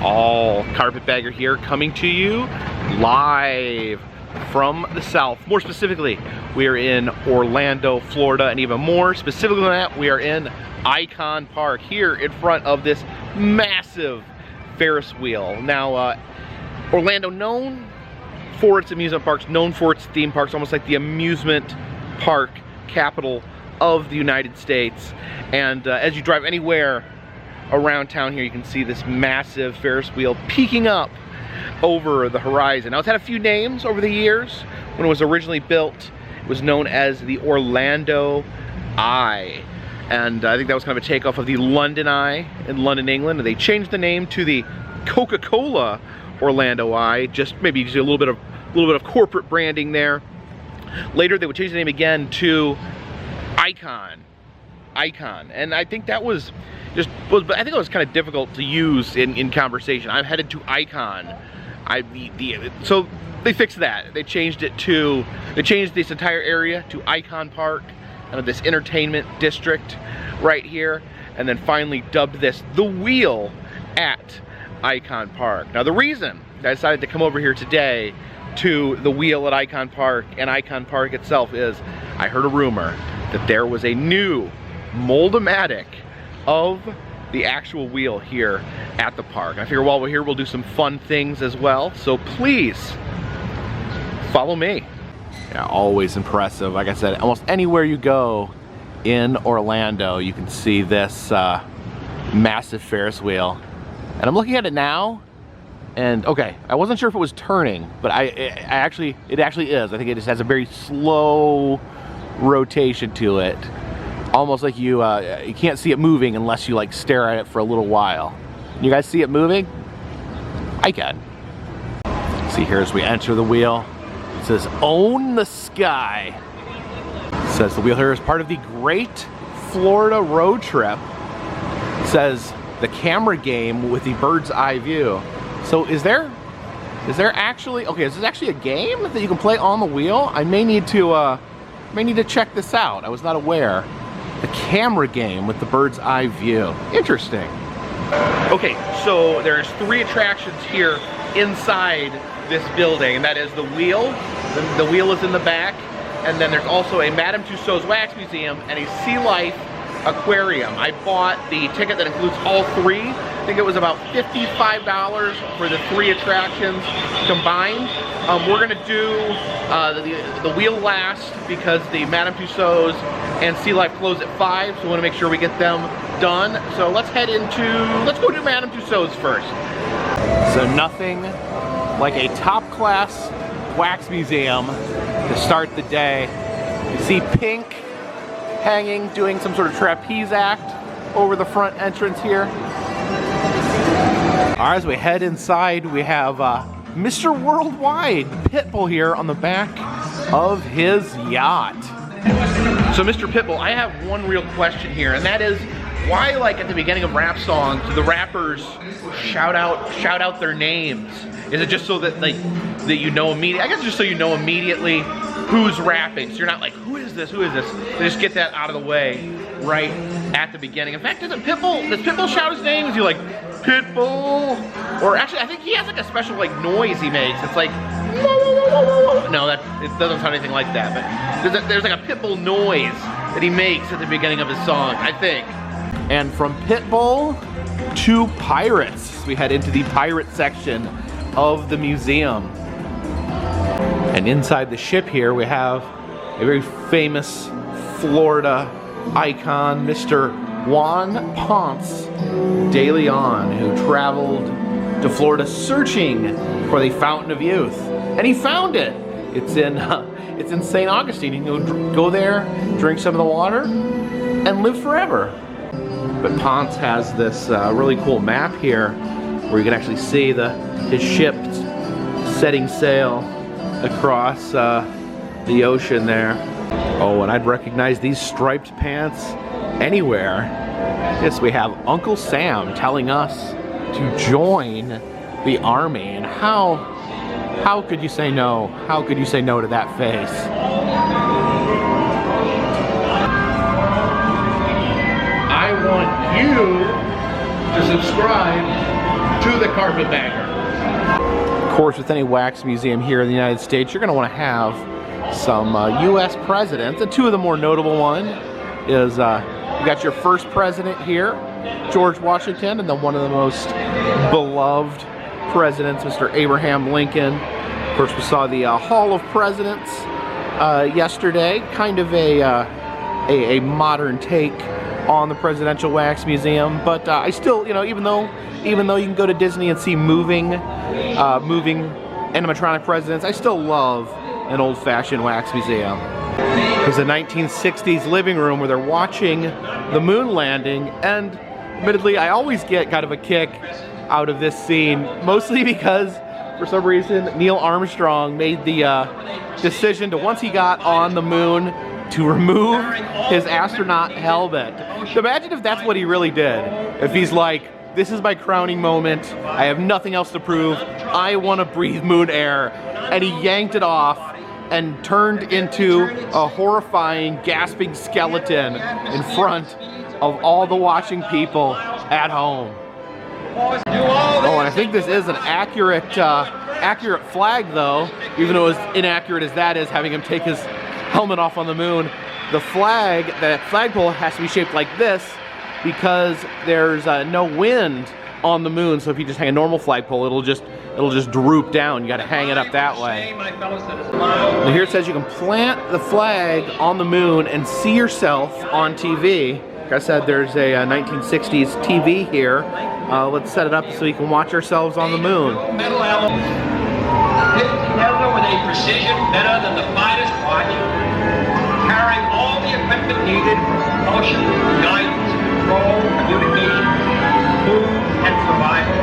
all. Carpetbagger here, coming to you live from the south. More specifically, we are in Orlando, Florida, and even more specifically than that, we are in Icon Park here in front of this massive Ferris wheel. Now, Orlando, known for its amusement parks, known for its theme parks, almost like the amusement park capital of the United States. And as you drive anywhere around town here, you can see this massive Ferris wheel peeking up over the horizon. Now, it's had a few names over the years. When it was originally built, it was known as the Orlando Eye. And I think that was kind of a takeoff of the London Eye in London, England. And they changed the name to the Coca-Cola Orlando Eye, just maybe a little bit of corporate branding there. Later, they would change the name again to Icon. And I think that was I think it was kind of difficult to use in conversation. I'm headed to Icon. So they fixed that. They changed this entire area to Icon Park, and this entertainment district right here, and then finally dubbed this the Wheel at Icon Park. Now, the reason I decided to come over here today to the Wheel at Icon Park and Icon Park itself is I heard a rumor that there was a new mold-a-matic of the actual wheel here at the park. And I figure while we're here, we'll do some fun things as well. So please follow me. Yeah, always impressive. Like I said, almost anywhere you go in Orlando, you can see this massive Ferris wheel. And I'm looking at it now, and okay, I wasn't sure if it was turning, but it actually is. I think it just has a very slow rotation to it. Almost like you can't see it moving unless you like stare at it for a little while. You guys see it moving? I can. See here as we enter the wheel, it says "Own the Sky." It says the wheel here is part of the Great Florida Road Trip. It says the camera game with the bird's eye view. So is there actually, okay, is this actually a game that you can play on the wheel? I may need to check this out. I was not aware. The camera game with the bird's eye view. Interesting. Okay, so there's 3 attractions here inside this building, and that is the wheel. The wheel is in the back, and then there's also a Madame Tussauds wax museum and a Sealife Aquarium. I bought the ticket that includes all 3. I think it was about $55 for the 3 attractions combined. We're gonna do the wheel last because the Madame Tussauds and Sealife close at 5, so we wanna make sure we get them done. So let's go do Madame Tussauds first. So nothing like a top-class wax museum to start the day. You see Pink hanging, doing some sort of trapeze act over the front entrance here. All right, as we head inside, we have Mr. Worldwide Pitbull here on the back of his yacht. So Mr. Pitbull, I have one real question here, and that is, why, like at the beginning of rap songs, do the rappers shout out their names? Is it just so that that you know immediately? I guess just so you know immediately who's rapping, so you're not like, who is this? They just get that out of the way right at the beginning. In fact, does Pitbull shout his name? Is he like, Pitbull? Or actually, I think he has like a special like noise he makes. It's like, whoa, whoa, whoa, whoa, whoa. No, it doesn't sound anything like that, but there's like a Pitbull noise that he makes at the beginning of his song, I think. And from Pitbull to pirates, we head into the pirate section of the museum. And inside the ship here, we have a very famous Florida icon, Mr. Juan Ponce de Leon, who traveled to Florida searching for the Fountain of Youth. And he found it. It's in St. Augustine. You can go there, drink some of the water, and live forever. But Ponce has this really cool map here where you can actually see his ship setting sail across the ocean there. Oh, and I'd recognize these striped pants anywhere. Yes, we have Uncle Sam telling us to join the army. And how could you say no? How could you say no to that face? I want you to subscribe to the Carpetbagger. Of course, with any wax museum here in the United States, you're going to want to have some U.S. presidents. And two of the more notable one is you got your first president here, George Washington, and then one of the most beloved presidents, Mr. Abraham Lincoln. Of course, we saw the Hall of Presidents yesterday, kind of a modern take on the Presidential Wax Museum. But I still, you know, even though you can go to Disney and see moving animatronic presidents, I still love an old-fashioned wax museum. There's a 1960s living room where they're watching the moon landing, and admittedly, I always get kind of a kick out of this scene, mostly because for some reason Neil Armstrong made the decision to, once he got on the moon, to remove his astronaut helmet. So imagine if that's what he really did. If he's like, this is my crowning moment, I have nothing else to prove, I want to breathe moon air, and he yanked it off and turned into a horrifying, gasping skeleton in front of all the watching people at home. Oh, and I think this is an accurate flag, though, even though as inaccurate as that is, having him take his helmet off on the moon. The flagpole has to be shaped like this because there's no wind on the moon. So if you just hang a normal flagpole, it'll just droop down. You got to hang it up that way. Now here it says you can plant the flag on the moon and see yourself on TV. Like I said, there's a 1960s TV here. Let's set it up so you can watch ourselves on the moon. Put together with a precision better than the finest watch, carrying all the equipment needed for propulsion, guidance, control, communication, food, and survival,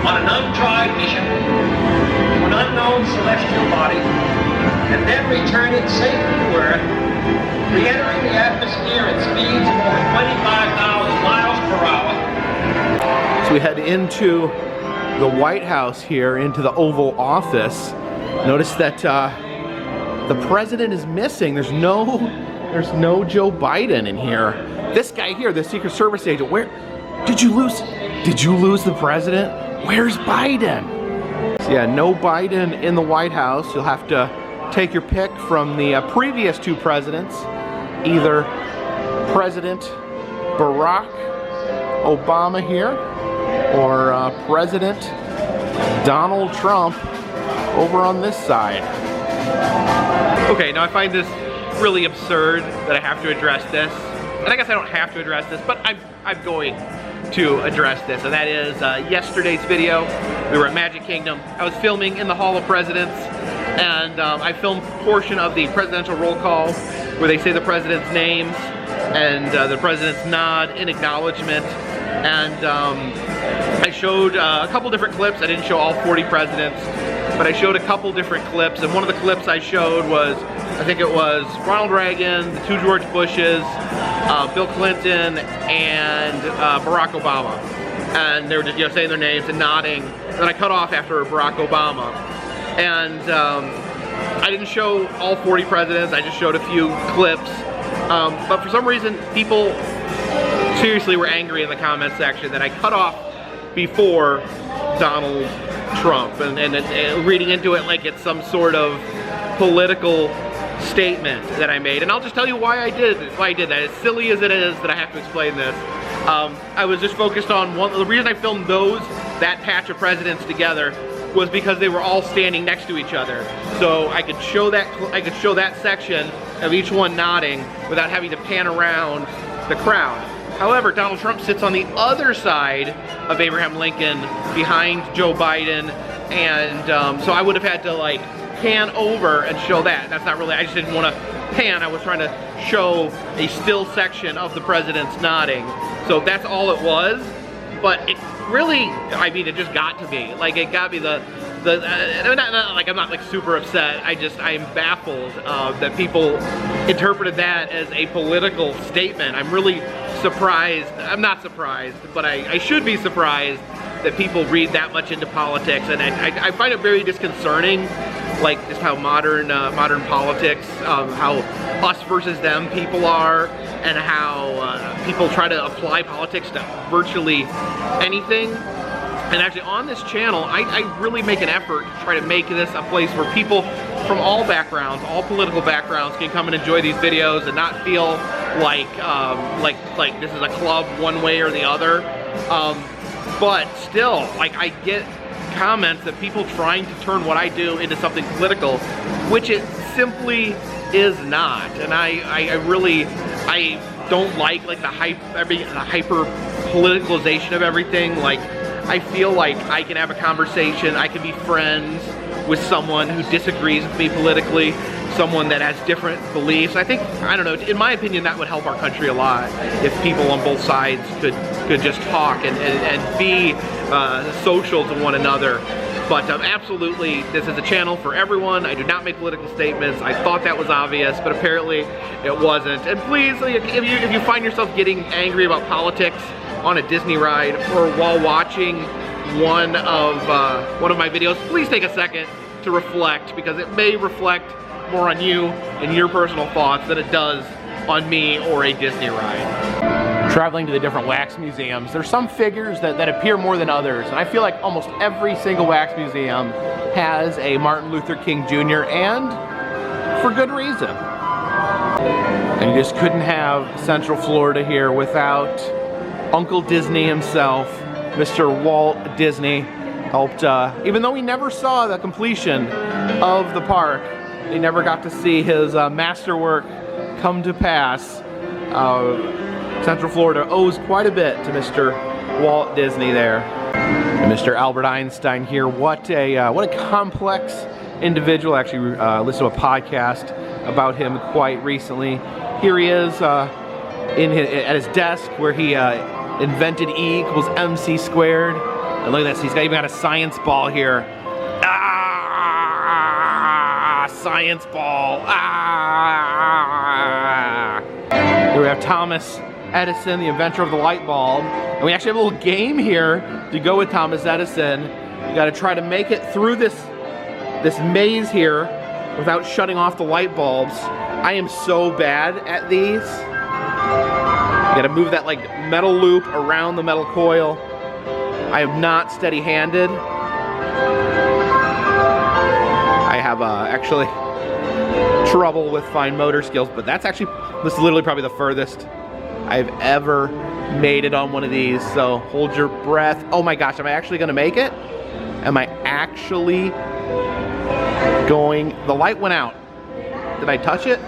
on an untried mission to an unknown celestial body, and then return it safely to Earth, re-entering the atmosphere at speeds of over 25,000 miles per hour. So we head into the White House here, into the Oval Office. Notice that the president is missing. There's no Joe Biden in here. This guy here, the Secret Service agent, where did you lose the president? Where's Biden? So yeah, no Biden in the White House. You'll have to take your pick from the previous two presidents, either President Barack Obama here, or President Donald Trump over on this side. Okay, now I find this really absurd that I have to address this. And I guess I don't have to address this, but I'm going to address this. And that is yesterday's video. We were at Magic Kingdom. I was filming in the Hall of Presidents, and I filmed a portion of the presidential roll call where they say the president's names and the president's nod in acknowledgement. And I showed a couple different clips. I didn't show all 40 presidents, but I showed a couple different clips. And one of the clips I showed was, I think it was Ronald Reagan, the two George Bushes, Bill Clinton, and Barack Obama. And they were just saying their names and nodding. And then I cut off after Barack Obama. And I didn't show all 40 presidents. I just showed a few clips. But for some reason, people seriously were angry in the comment section that I cut off before Donald Trump, and reading into it like it's some sort of political statement that I made. And I'll just tell you why I did that. As silly as it is that I have to explain this, I was just focused on the reason I filmed that patch of presidents together was because they were all standing next to each other. So I could show that section of each one nodding without having to pan around the crowd. However, Donald Trump sits on the other side of Abraham Lincoln behind Joe Biden, and so I would have had to like pan over and show that. That's not really, I just didn't want to pan. I was trying to show a still section of the president's nodding. So that's all it was. But it really, I mean, it just got to me. Like, it got me I'm not like super upset. I am baffled that people interpreted that as a political statement. I'm really surprised. I'm not surprised, but I should be surprised that people read that much into politics. And I find it very disconcerting, like just how modern politics, how us versus them people are, and how people try to apply politics to virtually anything. And actually on this channel, I really make an effort to try to make this a place where people from all backgrounds, all political backgrounds, can come and enjoy these videos and not feel like this is a club one way or the other. But still, like, I get comments that people trying to turn what I do into something political, which it simply is not. And I really don't like the hyper politicalization of everything. Like, I feel like I can have a conversation, I can be friends with someone who disagrees with me politically, someone that has different beliefs. I think, I don't know, in my opinion, that would help our country a lot if people on both sides could just talk and be social to one another. But absolutely, this is a channel for everyone. I do not make political statements. I thought that was obvious, but apparently it wasn't. And please, if you find yourself getting angry about politics on a Disney ride or while watching one of my videos, please take a second to reflect, because it may reflect more on you and your personal thoughts than it does on me or a Disney ride. Traveling to the different wax museums, there's some figures that appear more than others, and I feel like almost every single wax museum has a Martin Luther King Jr., and for good reason. And you just couldn't have Central Florida here without Uncle Disney himself. Mr. Walt Disney helped, even though he never saw the completion of the park, he never got to see his masterwork come to pass. Central Florida owes quite a bit to Mr. Walt Disney there. And Mr. Albert Einstein here, what a complex individual. Actually listened to a podcast about him quite recently. Here he is at his desk where he invented E equals MC squared. And look at this, he's even got a science ball here. Ah, science ball. Ah. Here we have Thomas Edison, the inventor of the light bulb. And we actually have a little game here to go with Thomas Edison. You gotta try to make it through this maze here without shutting off the light bulbs. I am so bad at these. You gotta move that like metal loop around the metal coil. I am not steady-handed. I have actually trouble with fine motor skills, but this is literally probably the furthest I've ever made it on one of these. So hold your breath. Oh my gosh, am I actually gonna make it? Am I actually going? The light went out. Did I touch it?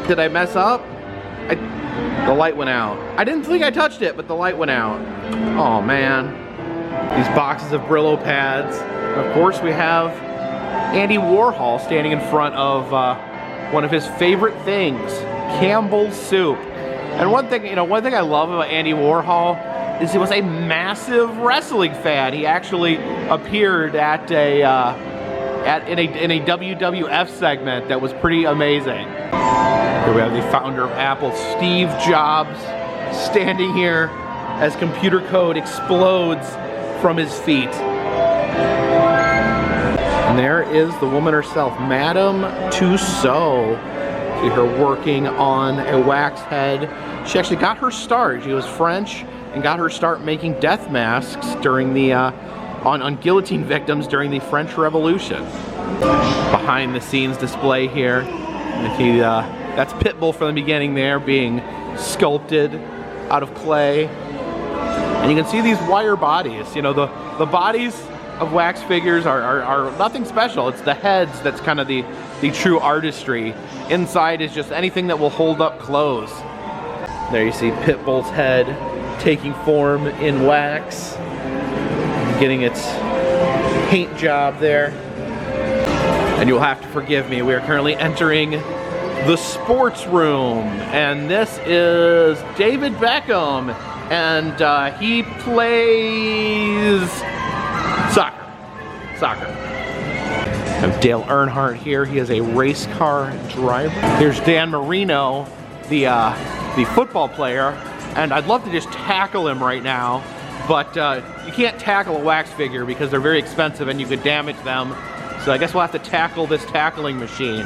Did I mess up? The light went out. I didn't think I touched it, but the light went out. Oh man. These boxes of Brillo pads. Of course we have Andy Warhol standing in front of one of his favorite things, Campbell's soup. And one thing I love about Andy Warhol is he was a massive wrestling fan. He actually appeared at in a WWF segment that was pretty amazing. Here we have the founder of Apple, Steve Jobs, standing here as computer code explodes from his feet. And there is the woman herself, Madame Tussauds. See her working on a wax head. She actually got her start. She was French and got her start making death masks during the on guillotine victims during the French Revolution. Behind the scenes display here. That's Pitbull from the beginning there, being sculpted out of clay. And you can see these wire bodies. You know, the bodies of wax figures are nothing special. It's the heads that's kind of the true artistry. Inside is just anything that will hold up clothes. There you see Pitbull's head taking form in wax, getting its paint job there. And you'll have to forgive me, we are currently entering the sports room, and this is David Beckham, and he plays soccer. I have Dale Earnhardt here. He is a race car driver. Here's Dan Marino, the football player, and I'd love to just tackle him right now, but you can't tackle a wax figure because they're very expensive and you could damage them. So I guess we'll have to tackle this tackling machine.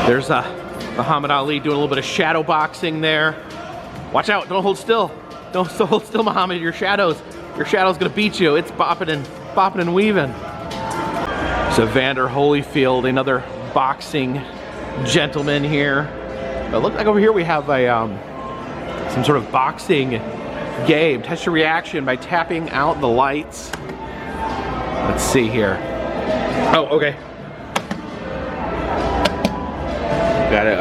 There's Muhammad Ali doing a little bit of shadow boxing there. Watch out, don't hold still. Don't hold still, Muhammad, your shadow's gonna beat you. It's bopping and weaving. So Evander Holyfield, another boxing gentleman here. It looks like over here we have a some sort of boxing game. Test your reaction by tapping out the lights. Let's see here. Oh, okay. Got it.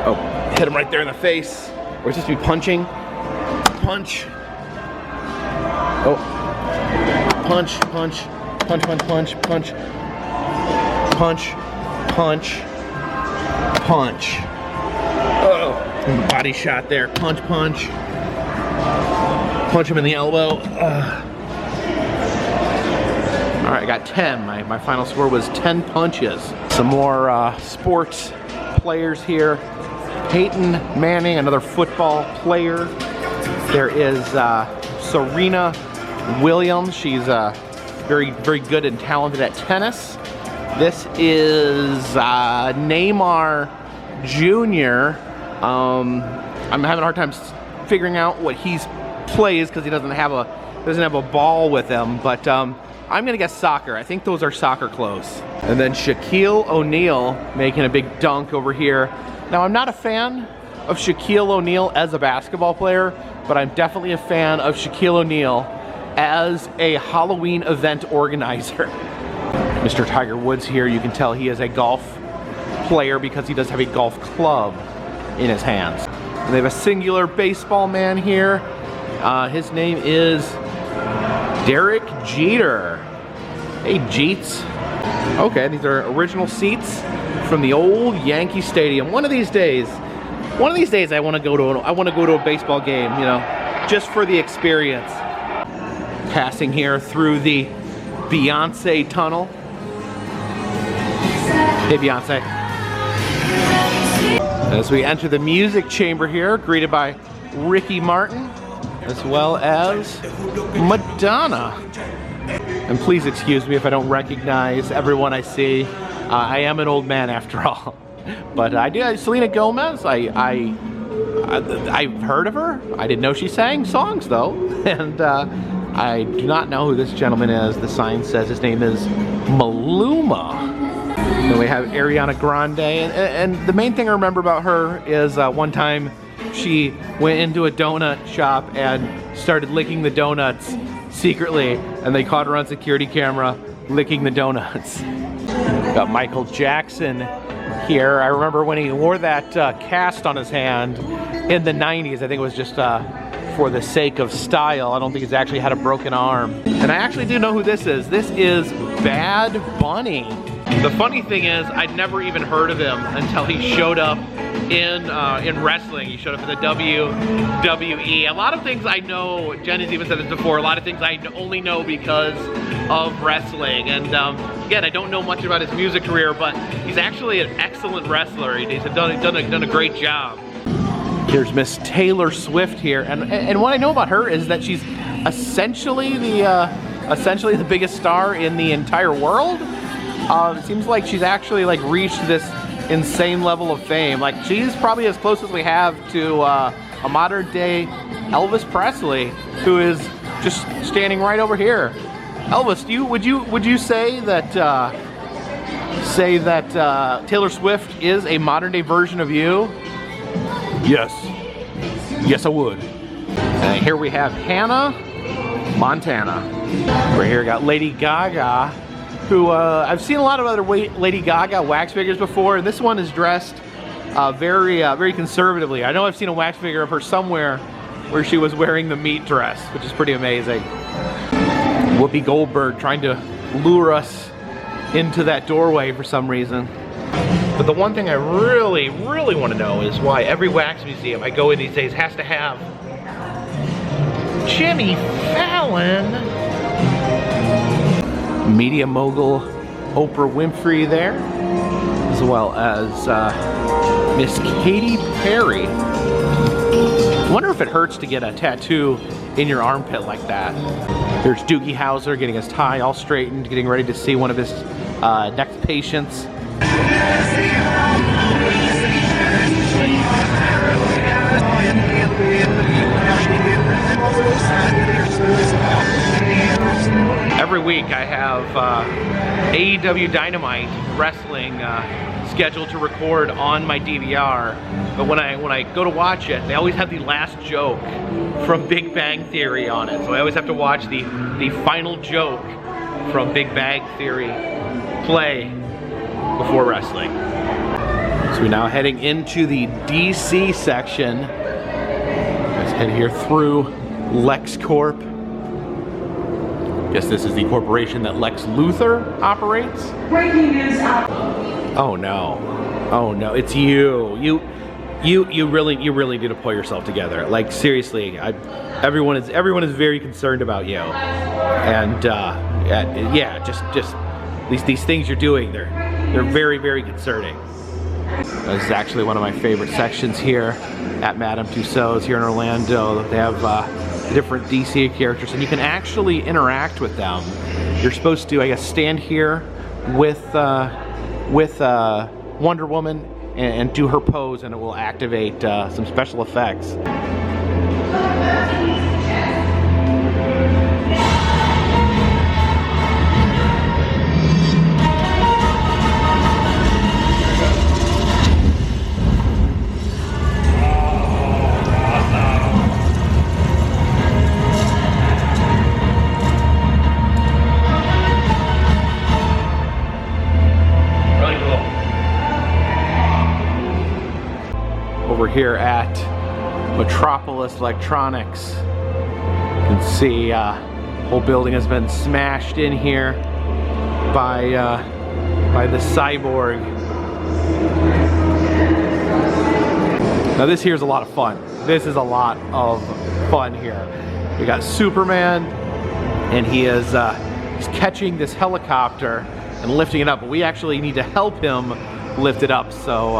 Oh, hit him right there in the face. We're supposed to be punching. Punch. Oh. Punch, punch, punch, punch, punch, punch. Punch, punch, punch. Oh, body shot there. Punch, punch. Punch him in the elbow. All right, I got 10. My final score was 10 punches. Some more sports players here. Peyton Manning, another football player. There is Serena Williams. She's very, very good and talented at tennis. This is Neymar Jr. I'm having a hard time figuring out what he plays because he doesn't have a ball with him. But I'm gonna guess soccer. I think those are soccer clothes. And then Shaquille O'Neal making a big dunk over here. Now, I'm not a fan of Shaquille O'Neal as a basketball player, but I'm definitely a fan of Shaquille O'Neal as a Halloween event organizer. Mr. Tiger Woods here, you can tell he is a golf player because he does have a golf club in his hands. And they have a singular baseball man here. His name is Derek Jeter. Hey, Jeets. Okay, these are original seats from the old Yankee Stadium. One of these days I want to go to a baseball game, you know, just for the experience. Passing here through the Beyonce tunnel. Hey, Beyonce. As we enter the music chamber here, greeted by Ricky Martin, as well as Madonna. And please excuse me if I don't recognize everyone I see. I am an old man after all. But I do. Selena Gomez, I've heard of her. I didn't know she sang songs though. And I do not know who this gentleman is. The sign says his name is Maluma. Then we have Ariana Grande. And the main thing I remember about her is one time she went into a donut shop and started licking the donuts secretly, and they caught her on security camera licking the donuts. Got Michael Jackson here. I remember when he wore that cast on his hand in the 90s. I think it was just for the sake of style. I don't think he's actually had a broken arm. And I actually do know who this is. This is Bad Bunny. The funny thing is, I'd never even heard of him until he showed up in wrestling. He showed up in the WWE. A lot of things I know, Jen has even said this before, a lot of things I only know because of wrestling. And again, I don't know much about his music career, but he's actually an excellent wrestler. He's done a great job. Here's Miss Taylor Swift here, and what I know about her is that she's essentially the biggest star in the entire world. It seems like she's actually like reached this insane level of fame. Like, she's probably as close as we have to a modern day Elvis Presley, who is just standing right over here. Elvis, would you say that Taylor Swift is a modern day version of you? Yes, I would. And here we have Hannah Montana. We're here, got Lady Gaga, who I've seen a lot of other Lady Gaga wax figures before, and this one is dressed very conservatively. I know I've seen a wax figure of her somewhere where she was wearing the meat dress, which is pretty amazing. Whoopi Goldberg trying to lure us into that doorway for some reason. But the one thing I really want to know is why every wax museum I go in these days has to have Jimmy Fallon. Media mogul Oprah Winfrey there, as well as Miss Katy Perry. I wonder if it hurts to get a tattoo in your armpit like that. There's Doogie Howser getting his tie all straightened, getting ready to see one of his next patients. week I have AEW Dynamite Wrestling scheduled to record on my DVR, but when I go to watch it, they always have the last joke from Big Bang Theory on it, so I always have to watch the final joke from Big Bang Theory play before wrestling. So we're now heading into the DC section. Let's head here through LexCorp. Guess this is the corporation that Lex Luthor operates. Breaking news out. Oh no. Oh no, it's you. You really need to pull yourself together. Like seriously, everyone is very concerned about you. And yeah, just these things you're doing, they're very concerning. This is actually one of my favorite sections here at Madame Tussauds here in Orlando. They have different DC characters, and you can actually interact with them. You're supposed to, I guess, stand here with Wonder Woman and do her pose, and it will activate some special effects. Over here at Metropolis Electronics, you can see the whole building has been smashed in here by the cyborg. Now this here is a lot of fun. This is a lot of fun here. We got Superman, and he is he's catching this helicopter and lifting it up, but we actually need to help him lift it up. So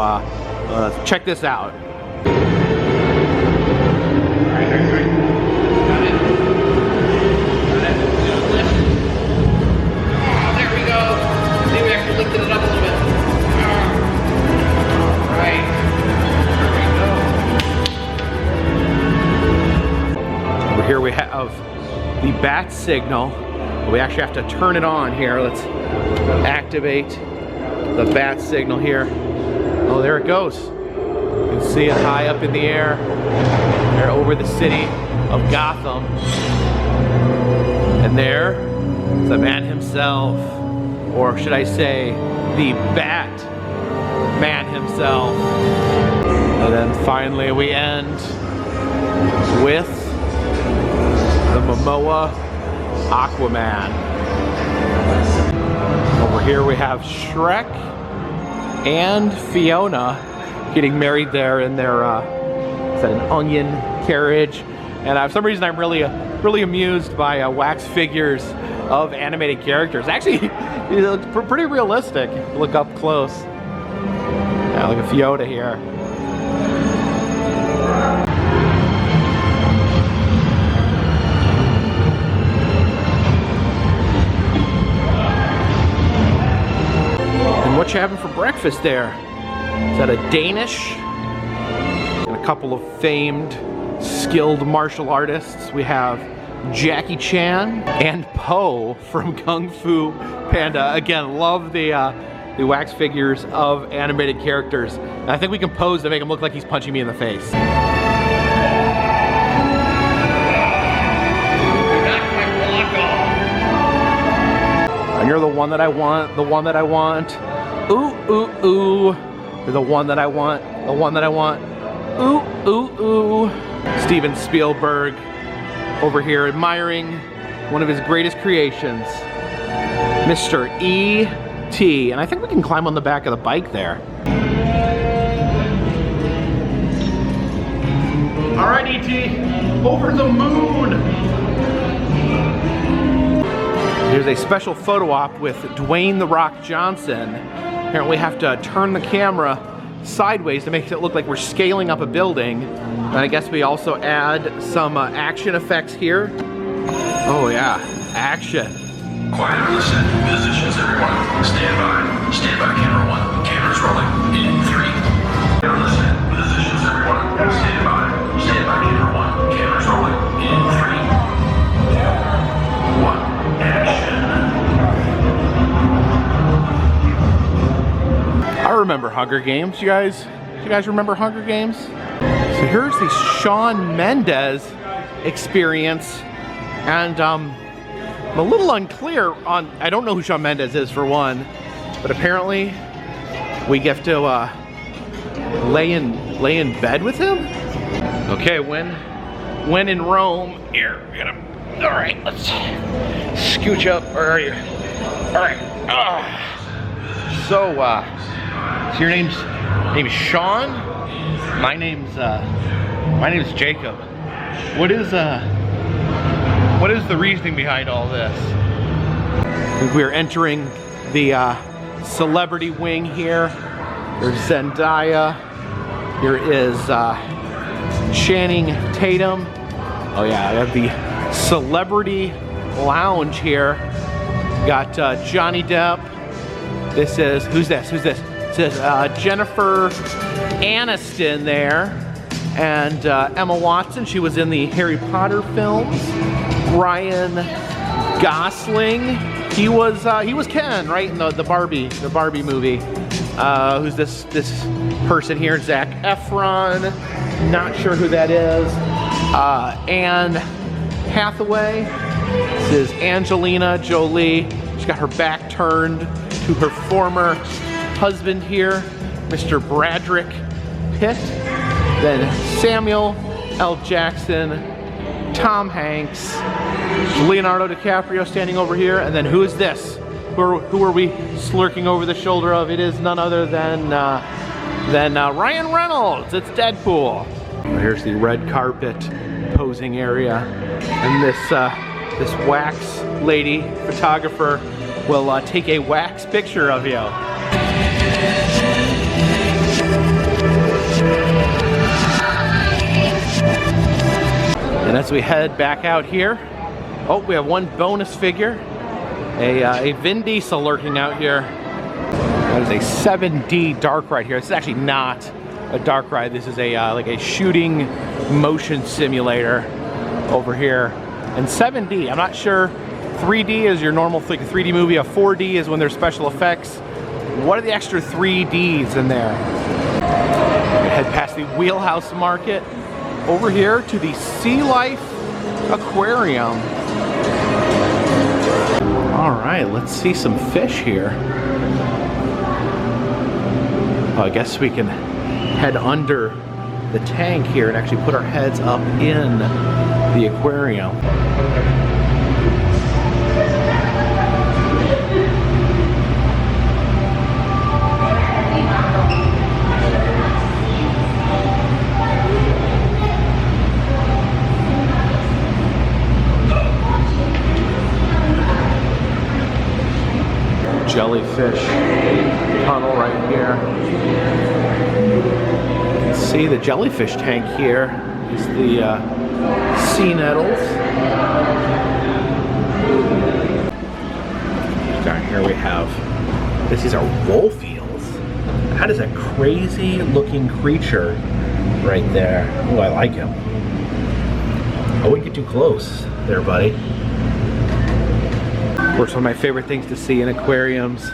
check this out. Here we have the bat signal. We actually have to turn it on here. Let's activate the bat signal here. Oh, there it goes. You can see it high up in the air there over the city of Gotham. And there is the man himself, or should I say the Bat Man himself. And then finally we end with the Momoa Aquaman. Over here we have Shrek and Fiona getting married there in their is that an onion carriage. And for some reason I'm really amused by wax figures of animated characters. Actually, it looks pretty realistic. Look up close. Yeah, look at Fiona here. What you having for breakfast there? Is that a Danish? And a couple of famed, skilled martial artists. We have Jackie Chan and Po from Kung Fu Panda. Again, love the wax figures of animated characters. And I think we can pose to make him look like he's punching me in the face. And you're the one that I want, the one that I want. Ooh, ooh, ooh. You're the one that I want, the one that I want. Ooh, ooh, ooh. Steven Spielberg over here admiring one of his greatest creations, Mr. E.T. And I think we can climb on the back of the bike there. All right, E.T., over the moon. Here's a special photo op with Dwayne "The Rock" Johnson. Apparently we have to turn the camera sideways to make it look like we're scaling up a building. And I guess we also add some action effects here. Oh yeah, action. Quiet on the set. Positions, everyone. Stand by. Stand by, camera one. Camera's rolling. In 3. On the set. Positions, everyone. Stand by. Stand by, camera one. Camera's rolling. In 3, 2, 1. Action. remember Hunger Games. You guys remember Hunger Games? So here's the Shawn Mendes experience, and I'm a little unclear on, I don't know who Shawn Mendes is for one, but apparently we get to lay in bed with him. Okay, when in Rome, here, all right, let's scooch up. Where are you? All right. So your name's Sean. My name's Jacob. What is the reasoning behind all this? We're entering the celebrity wing here. There's Zendaya. Here is Channing Tatum. Oh yeah, I have the celebrity lounge here. Got Johnny Depp. This is, who's this? This is Jennifer Aniston there. And Emma Watson, she was in the Harry Potter films. Ryan Gosling, he was Ken, right, in the Barbie movie. Who's this person here? Zac Efron, not sure who that is. Anne Hathaway, this is Angelina Jolie. She's got her back turned to her former husband here, Mr. Bradrick Pitt. Then Samuel L. Jackson, Tom Hanks, Leonardo DiCaprio standing over here, and then who is this? Who are we slurking over the shoulder of? It is none other than Ryan Reynolds. It's Deadpool. Here's the red carpet posing area, and this wax lady photographer will take a wax picture of you. And as we head back out here, oh, we have one bonus figure, a Vin Diesel lurking out here. That is a 7D dark ride here. This is actually not a dark ride. This is a like a shooting motion simulator over here. And 7D, I'm not sure. 3D is your normal 3D movie. A 4D is when there's special effects. What are the extra 3Ds in there? We head past the Wheelhouse Market over here to the Sealife Aquarium. All right, let's see some fish here. Oh, I guess we can head under the tank here and actually put our heads up in the aquarium. Jellyfish tunnel right here. You can see the jellyfish tank here is the sea nettles. Down here we have, these are wolf eels. That is a crazy looking creature right there. Oh, I like him. I wouldn't get too close there, buddy. Of course, one of my favorite things to see in aquariums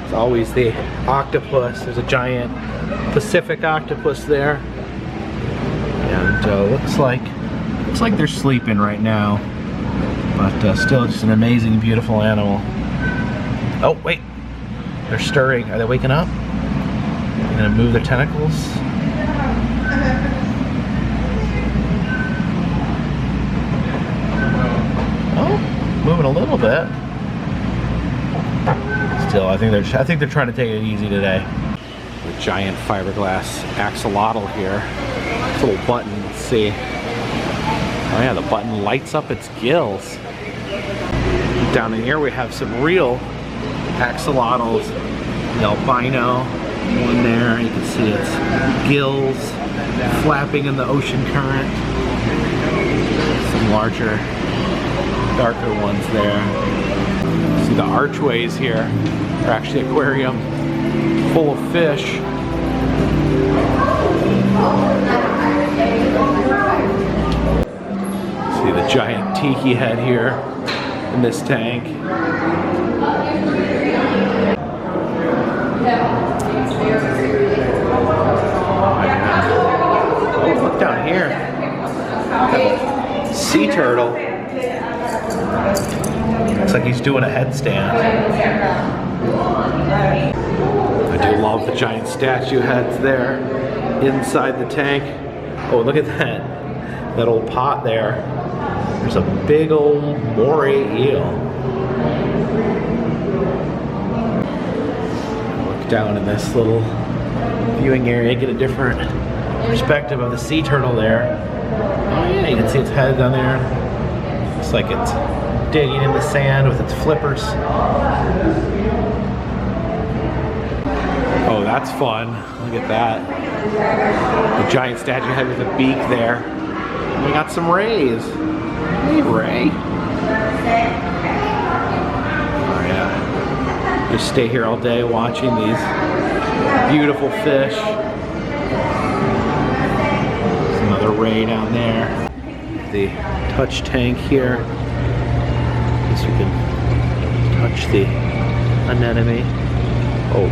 is always the octopus. There's a giant Pacific octopus there, and looks like they're sleeping right now, but still just an amazing, beautiful animal. Oh wait, they're stirring. Are they waking up? They're gonna move their tentacles. Oh, moving a little bit. Still, I think they're trying to take it easy today. A giant fiberglass axolotl here. This little button, let's see. Oh yeah, the button lights up its gills. Down in here we have some real axolotls. The albino one there, you can see its gills flapping in the ocean current. Some larger, darker ones there. See the archways here are actually aquarium full of fish. See the giant tiki head here in this tank. turtle. Looks like he's doing a headstand. I do love the giant statue heads there inside the tank. Oh, look at that old pot there. There's a big old moray eel. Look down in this little viewing area, get a different perspective of the sea turtle there. Oh yeah, you can see its head down there. Looks like it's digging in the sand with its flippers. Oh, that's fun. Look at that. The giant statue head with a beak there. And we got some rays. Hey, Ray. Oh yeah. Just stay here all day watching these beautiful fish. There's another ray down there. The touch tank here. Guess we can touch the anemone. Oh,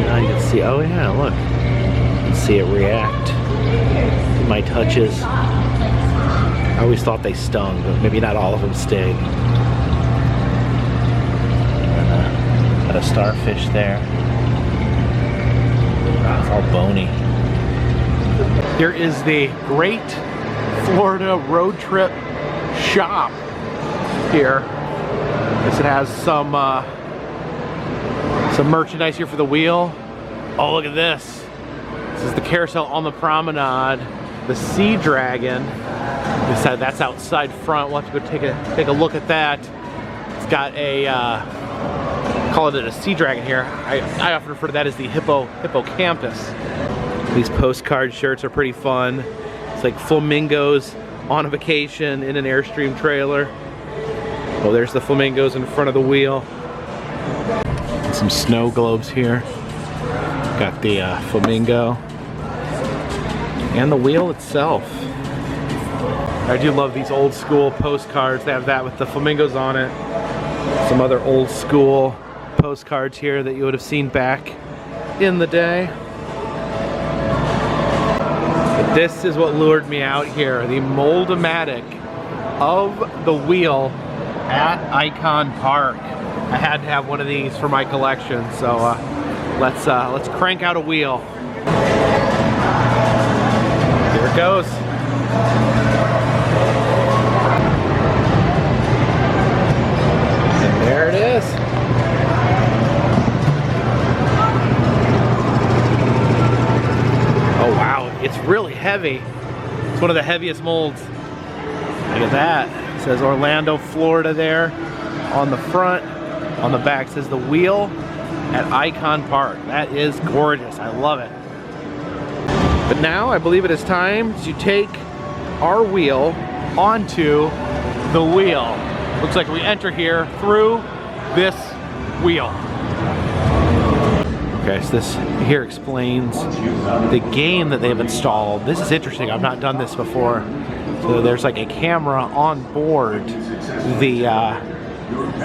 now you can see. Oh yeah, look. You can see it react to my touches. I always thought they stung, but maybe not all of them sting. Got a starfish there. Wow, it's all bony. Here is the Great Florida Road Trip Shop here. I guess it has some merchandise here for the wheel. Oh, look at this. This is the Carousel on the Promenade. The Sea Dragon. That's outside front. We'll have to go take a look at that. It's got a call it a sea dragon here. I often refer to that as the hippocampus. These postcard shirts are pretty fun. It's like flamingos on a vacation in an Airstream trailer. Oh, there's the flamingos in front of the wheel. And some snow globes here. Got the flamingo and the wheel itself. I do love these old school postcards. They have that with the flamingos on it. Some other old school postcards here that you would have seen back in the day. But this is what lured me out here. The Mold-A-Matic of the wheel at Icon Park. I had to have one of these for my collection, so let's crank out a wheel. Here it goes. And there it is. Oh wow, it's really heavy. It's one of the heaviest molds. Look at that. It says Orlando, Florida there on the front. On the back says the wheel at Icon Park. That is gorgeous. I love it. But now I believe it is time to take our wheel onto the wheel. Looks like we enter here through this wheel. Okay, so this here explains the game that they've installed. This is interesting. I've not done this before. So there's like a camera on board the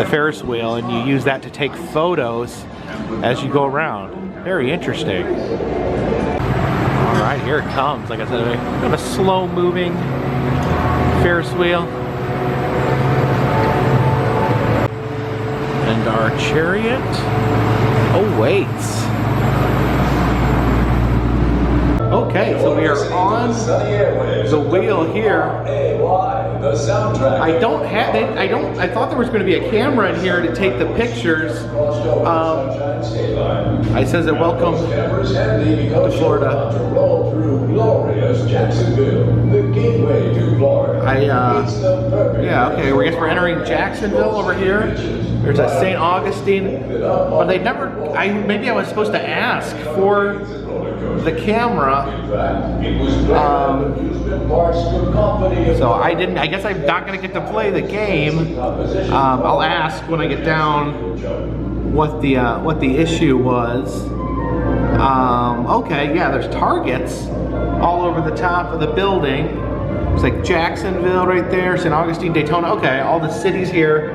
Ferris wheel, and you use that to take photos as you go around. Very interesting. All right, here it comes. Like I said, kind of a slow-moving Ferris wheel. And our chariot awaits. Okay, so we are on the wheel here. I thought there was going to be a camera in here to take the pictures. It says that welcome to Florida. Yeah, okay, I guess we're entering Jacksonville over here. There's a St. Augustine, but they never, maybe I was supposed to ask for the camera, so I didn't. I guess I'm not going to get to play the game. I'll ask when I get down what the issue was. Okay, yeah, there's targets all over the top of the building. It's like Jacksonville right there, St. Augustine, Daytona. Okay, all the cities here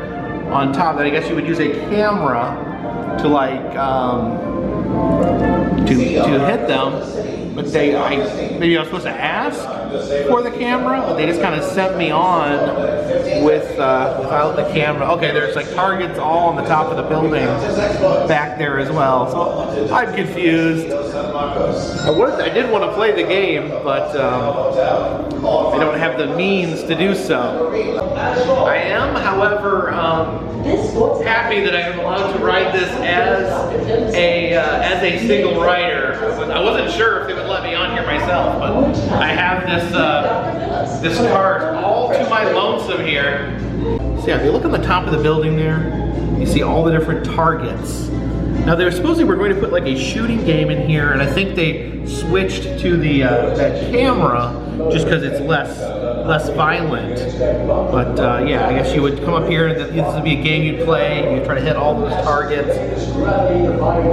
on top. That I guess you would use a camera to like to hit them. but maybe I was supposed to ask for the camera, but they just kind of sent me on without the camera. Okay, there's like targets all on the top of the building back there as well, so I'm confused. I did want to play the game, but I don't have the means to do so. I am, however, happy that I am allowed to ride this as a single rider. I wasn't sure if they would let me on here myself, but I have this cart all to my lonesome here. So yeah, if you look on the top of the building there, you see all the different targets. Now they were supposedly were going to put like a shooting game in here, and I think they switched to the that camera just because it's less violent. But yeah, I guess you would come up here and this would be a game you'd play. You'd try to hit all those targets.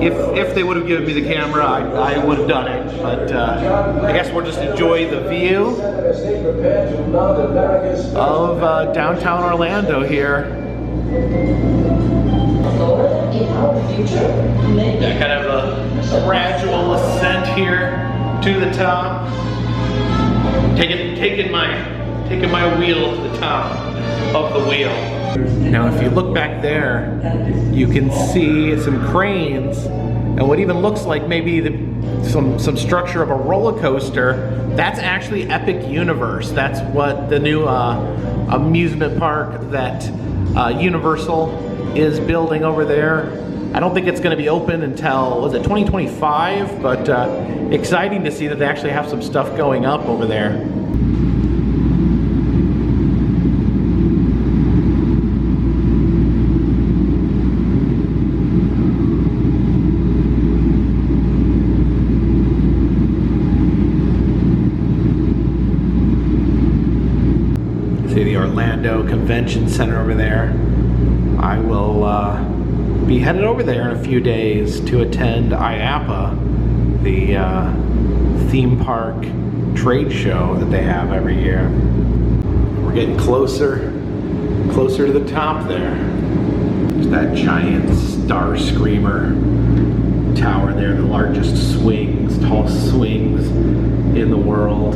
If they would have given me the camera, I would have done it. But I guess we'll just enjoy the view of downtown Orlando here. Yeah, kind of a gradual ascent here to the top. Taking my wheel to the top of the wheel. Now, if you look back there, you can see some cranes and what even looks like maybe some structure of a roller coaster. That's actually Epic Universe. That's what the new amusement park that Universal is building over there. I don't think it's going to be open until, was it 2025? But exciting to see that they actually have some stuff going up over there. See the Orlando Convention Center over there. I will be headed over there in a few days to attend IAAPA, the theme park trade show that they have every year. We're getting closer to the top there. There's that giant Star Screamer tower there, the largest swings, tallest swings in the world.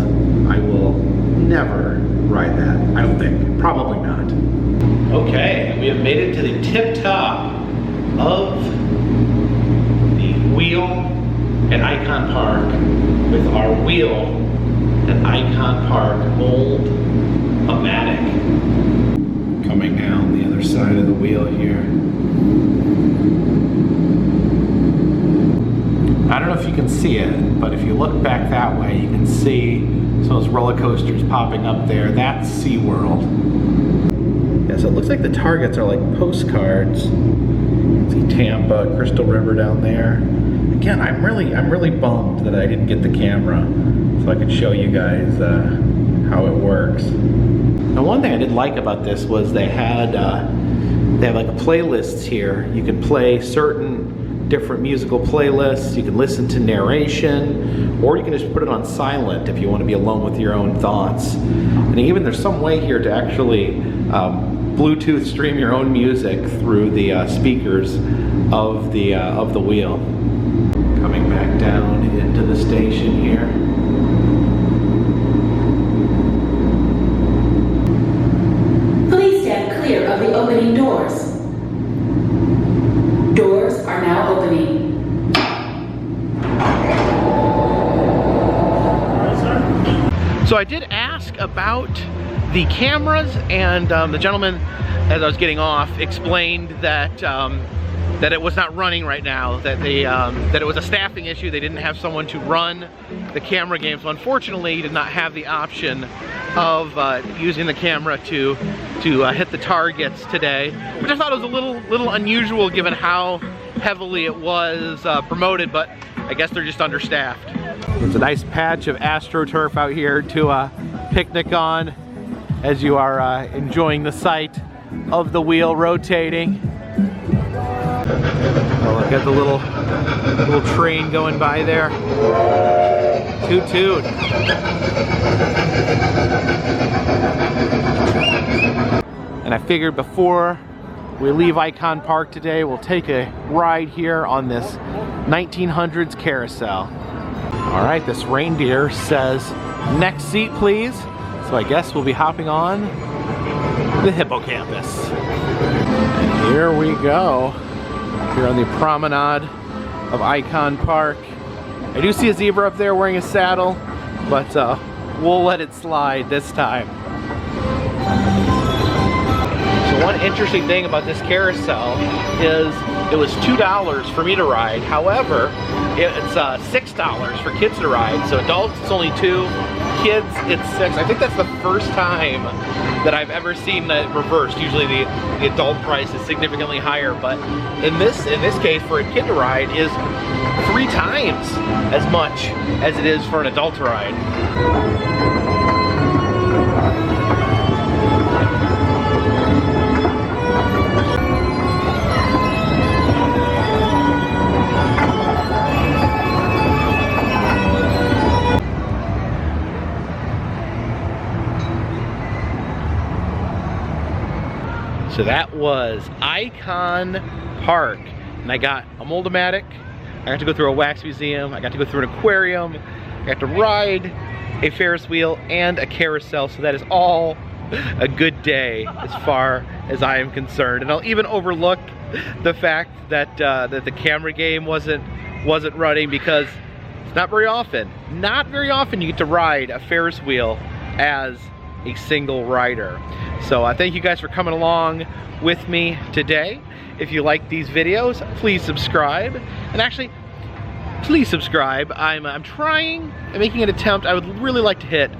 I will never ride that, I don't think. Probably not. Okay, we have made it to the tip top of the Wheel and Icon Park with our Wheel and Icon Park Mold-A-Matic. Coming down the other side of the wheel here. I don't know if you can see it, but if you look back that way, you can see some of those roller coasters popping up there. That's SeaWorld. Yeah, so it looks like the targets are like postcards. You can see Tampa, Crystal River down there. Again, I'm really bummed that I didn't get the camera so I could show you guys how it works. Now, one thing I did like about this was they have like playlists here. You can play certain different musical playlists. You can listen to narration, or you can just put it on silent if you want to be alone with your own thoughts. And even there's some way here to actually Bluetooth stream your own music through the speakers of the wheel. Coming back down into the station here. Please stand clear of the opening doors. Doors are now opening. So I did ask about the cameras, and the gentleman, as I was getting off, explained that that it was not running right now, that that it was a staffing issue. They didn't have someone to run the camera game, so unfortunately he did not have the option of using the camera to hit the targets today, which I thought was a little unusual given how heavily it was promoted, but I guess they're just understaffed. There's a nice patch of AstroTurf out here to picnic on as you are enjoying the sight of the wheel rotating. Oh, look at the little train going by there. Toot toot. And I figured before we leave Icon Park today, we'll take a ride here on this 1900s carousel. All right, this reindeer says next seat please. So I guess we'll be hopping on the hippocampus. And here we go. Here on the promenade of Icon Park. I do see a zebra up there wearing a saddle, but we'll let it slide this time. So one interesting thing about this carousel is it was $2 for me to ride. However, it's $6 for kids to ride. So adults, it's only $2. Kids, it's $6. I think that's the first time that I've ever seen that reversed. Usually the adult price is significantly higher, but in this case, for a kid to ride is 3 times as much as it is for an adult to ride. So that was Icon Park, and I got a mold-a-matic, I got to go through a wax museum, I got to go through an aquarium, I got to ride a Ferris wheel and a carousel, so that is all a good day as far as I am concerned. And I'll even overlook the fact that that the camera game wasn't running, because it's not very often you get to ride a Ferris wheel as a single rider. So thank you guys for coming along with me today. If you like these videos, please subscribe. And actually, please subscribe. I'm making an attempt. I would really like to hit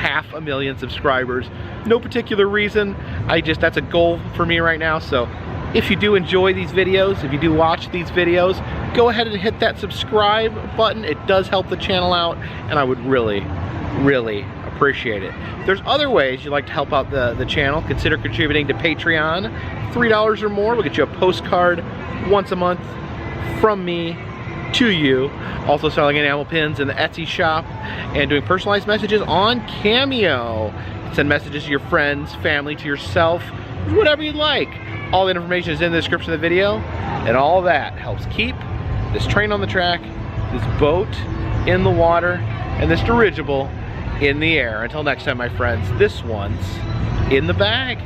500,000 subscribers. No particular reason. That's a goal for me right now. So if you do enjoy these videos, if you do watch these videos, go ahead and hit that subscribe button. It does help the channel out, and I would really appreciate it. If there's other ways you'd like to help out the channel, consider contributing to Patreon. $3 or more will get you a postcard once a month from me to you. Also selling enamel pins in the Etsy shop and doing personalized messages on Cameo. Send messages to your friends, family, to yourself, whatever you'd like. All the information is in the description of the video, and all that helps keep this train on the track, this boat in the water, and this dirigible in the air. Until next time, my friends, this one's in the bag.